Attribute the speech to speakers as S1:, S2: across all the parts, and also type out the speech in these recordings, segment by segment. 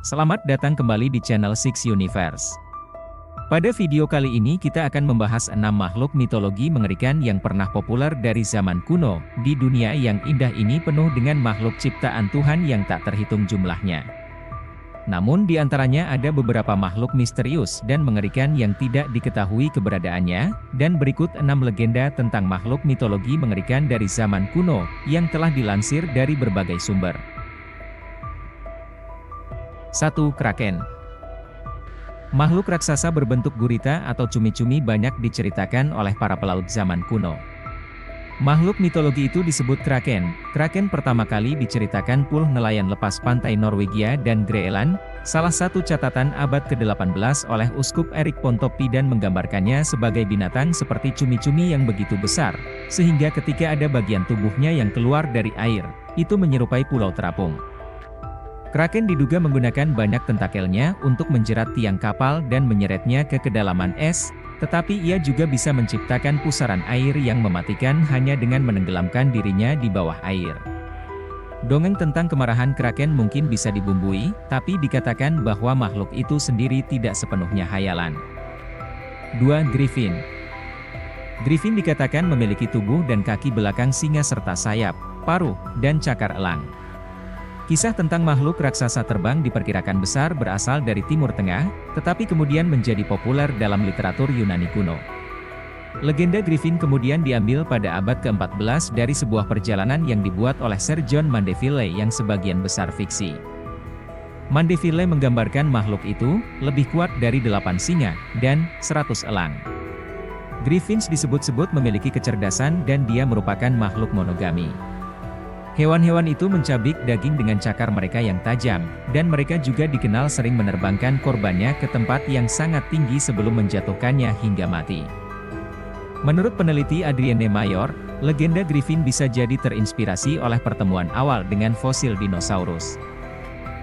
S1: Selamat datang kembali di channel Six Universe. Pada video kali ini kita akan membahas 6 makhluk mitologi mengerikan yang pernah populer dari zaman kuno. Di dunia yang indah ini penuh dengan makhluk ciptaan Tuhan yang tak terhitung jumlahnya. Namun di antaranya ada beberapa makhluk misterius dan mengerikan yang tidak diketahui keberadaannya, dan berikut 6 legenda tentang makhluk mitologi mengerikan dari zaman kuno, yang telah dilansir dari berbagai sumber. 1. Kraken. Makhluk raksasa berbentuk gurita atau cumi-cumi banyak diceritakan oleh para pelaut zaman kuno. Makhluk mitologi itu disebut Kraken. Kraken pertama kali diceritakan puluh nelayan lepas pantai Norwegia dan Greenland, salah satu catatan abad ke-18 oleh Uskup Erik Pontoppidan menggambarkannya sebagai binatang seperti cumi-cumi yang begitu besar, sehingga ketika ada bagian tubuhnya yang keluar dari air, itu menyerupai pulau terapung. Kraken diduga menggunakan banyak tentakelnya untuk menjerat tiang kapal dan menyeretnya ke kedalaman es, tetapi ia juga bisa menciptakan pusaran air yang mematikan hanya dengan menenggelamkan dirinya di bawah air. Dongeng tentang kemarahan Kraken mungkin bisa dibumbui, tapi dikatakan bahwa makhluk itu sendiri tidak sepenuhnya hayalan. 2. Griffin. Griffin dikatakan memiliki tubuh dan kaki belakang singa serta sayap, paruh, dan cakar elang. Kisah tentang makhluk raksasa terbang diperkirakan besar berasal dari Timur Tengah, tetapi kemudian menjadi populer dalam literatur Yunani kuno. Legenda Griffin kemudian diambil pada abad ke-14 dari sebuah perjalanan yang dibuat oleh Sir John Mandeville yang sebagian besar fiksi. Mandeville menggambarkan makhluk itu lebih kuat dari 8 singa dan 100 elang. Griffins disebut-sebut memiliki kecerdasan dan dia merupakan makhluk monogami. Hewan-hewan itu mencabik daging dengan cakar mereka yang tajam, dan mereka juga dikenal sering menerbangkan korbannya ke tempat yang sangat tinggi sebelum menjatuhkannya hingga mati. Menurut peneliti Adrienne Mayor, legenda Griffin bisa jadi terinspirasi oleh pertemuan awal dengan fosil dinosaurus.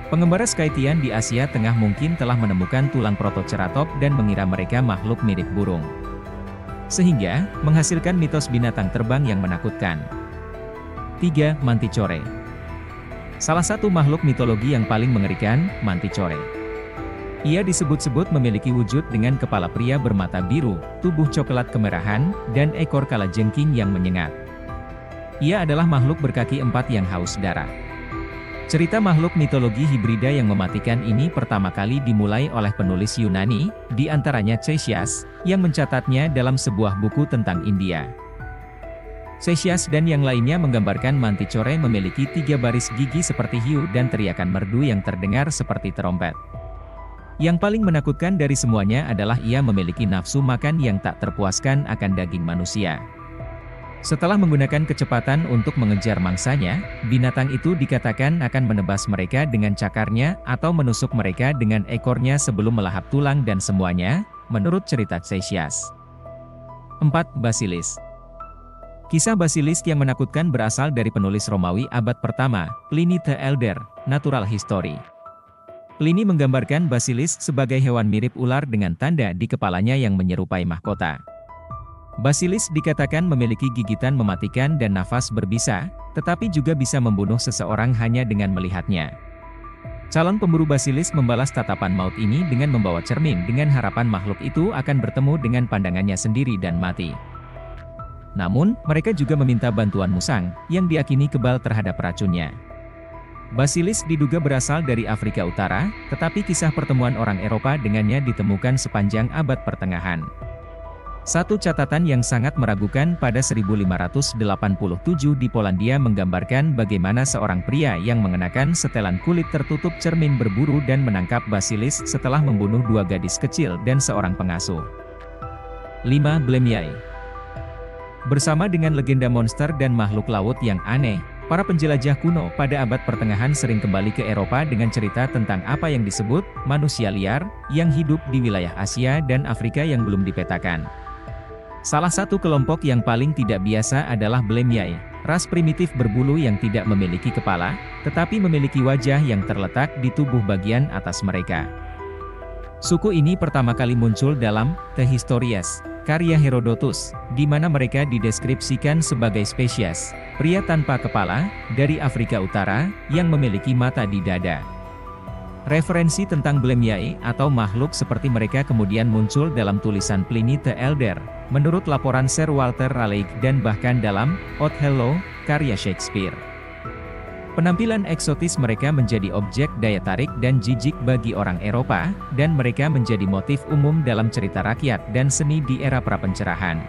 S1: Pengembara Skythian di Asia Tengah mungkin telah menemukan tulang protoceratops dan mengira mereka makhluk mirip burung, sehingga menghasilkan mitos binatang terbang yang menakutkan. 3. Manticore. Salah satu makhluk mitologi yang paling mengerikan, Manticore. Ia disebut-sebut memiliki wujud dengan kepala pria bermata biru, tubuh coklat kemerahan, dan ekor kalajengking yang menyengat. Ia adalah makhluk berkaki 4 yang haus darah. Cerita makhluk mitologi hibrida yang mematikan ini pertama kali dimulai oleh penulis Yunani, di antaranya Ctesias, yang mencatatnya dalam sebuah buku tentang India. Ctesias dan yang lainnya menggambarkan Manticore memiliki 3 baris gigi seperti hiu dan teriakan merdu yang terdengar seperti terompet. Yang paling menakutkan dari semuanya adalah ia memiliki nafsu makan yang tak terpuaskan akan daging manusia. Setelah menggunakan kecepatan untuk mengejar mangsanya, binatang itu dikatakan akan menebas mereka dengan cakarnya atau menusuk mereka dengan ekornya sebelum melahap tulang dan semuanya, menurut cerita Ctesias. 4. Basilis. Kisah Basilis yang menakutkan berasal dari penulis Romawi abad pertama, Pliny the Elder, Natural History. Pliny menggambarkan Basilis sebagai hewan mirip ular dengan tanda di kepalanya yang menyerupai mahkota. Basilis dikatakan memiliki gigitan mematikan dan nafas berbisa, tetapi juga bisa membunuh seseorang hanya dengan melihatnya. Calon pemburu Basilis membalas tatapan maut ini dengan membawa cermin dengan harapan makhluk itu akan bertemu dengan pandangannya sendiri dan mati. Namun, mereka juga meminta bantuan musang, yang diakini kebal terhadap racunnya. Basilis diduga berasal dari Afrika Utara, tetapi kisah pertemuan orang Eropa dengannya ditemukan sepanjang abad pertengahan. Satu catatan yang sangat meragukan pada 1587 di Polandia menggambarkan bagaimana seorang pria yang mengenakan setelan kulit tertutup cermin berburu dan menangkap Basilis setelah membunuh 2 gadis kecil dan seorang pengasuh. 5. Blemyai. Bersama dengan legenda monster dan makhluk laut yang aneh, para penjelajah kuno pada abad pertengahan sering kembali ke Eropa dengan cerita tentang apa yang disebut manusia liar, yang hidup di wilayah Asia dan Afrika yang belum dipetakan. Salah satu kelompok yang paling tidak biasa adalah Blemyai, ras primitif berbulu yang tidak memiliki kepala, tetapi memiliki wajah yang terletak di tubuh bagian atas mereka. Suku ini pertama kali muncul dalam The Histories, karya Herodotus, di mana mereka dideskripsikan sebagai spesies pria tanpa kepala dari Afrika Utara yang memiliki mata di dada. Referensi tentang Blemiae atau makhluk seperti mereka kemudian muncul dalam tulisan Pliny the Elder, menurut laporan Sir Walter Raleigh dan bahkan dalam Othello, karya Shakespeare. Penampilan eksotis mereka menjadi objek daya tarik dan jijik bagi orang Eropa, dan mereka menjadi motif umum dalam cerita rakyat dan seni di era prapencerahan.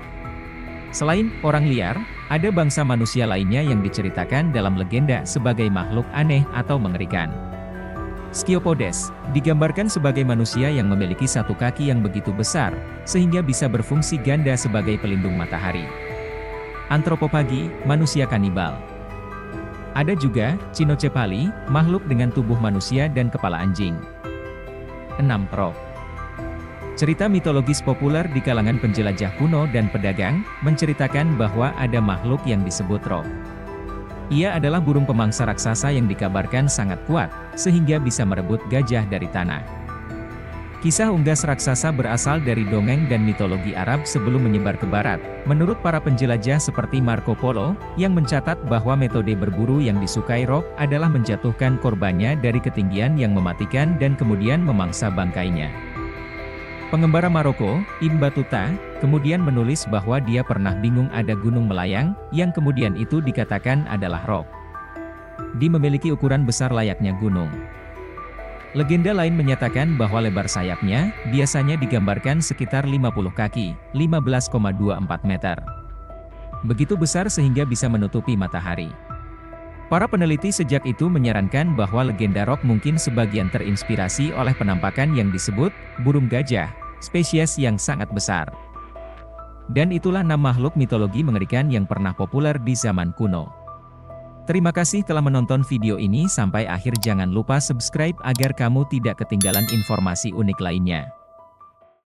S1: Selain orang liar, ada bangsa manusia lainnya yang diceritakan dalam legenda sebagai makhluk aneh atau mengerikan. Sciophodes digambarkan sebagai manusia yang memiliki satu kaki yang begitu besar, sehingga bisa berfungsi ganda sebagai pelindung matahari. Anthropophagi, manusia kanibal. Ada juga Cynocephali, makhluk dengan tubuh manusia dan kepala anjing. 6. Roh. Cerita mitologis populer di kalangan penjelajah kuno dan pedagang, menceritakan bahwa ada makhluk yang disebut roh. Ia adalah burung pemangsa raksasa yang dikabarkan sangat kuat, sehingga bisa merebut gajah dari tanah. Kisah unggas raksasa berasal dari dongeng dan mitologi Arab sebelum menyebar ke barat, menurut para penjelajah seperti Marco Polo, yang mencatat bahwa metode berburu yang disukai roh adalah menjatuhkan korbannya dari ketinggian yang mematikan dan kemudian memangsa bangkainya. Pengembara Maroko, Ibn Battuta, kemudian menulis bahwa dia pernah bingung ada gunung melayang, yang kemudian itu dikatakan adalah roh. Dia memiliki ukuran besar layaknya gunung. Legenda lain menyatakan bahwa lebar sayapnya, biasanya digambarkan sekitar 50 kaki, 15,24 meter. Begitu besar sehingga bisa menutupi matahari. Para peneliti sejak itu menyarankan bahwa legenda roh mungkin sebagian terinspirasi oleh penampakan yang disebut burung gajah, spesies yang sangat besar. Dan itulah 6 makhluk mitologi mengerikan yang pernah populer di zaman kuno. Terima kasih telah menonton video ini sampai akhir. Jangan lupa subscribe agar kamu tidak ketinggalan informasi unik lainnya.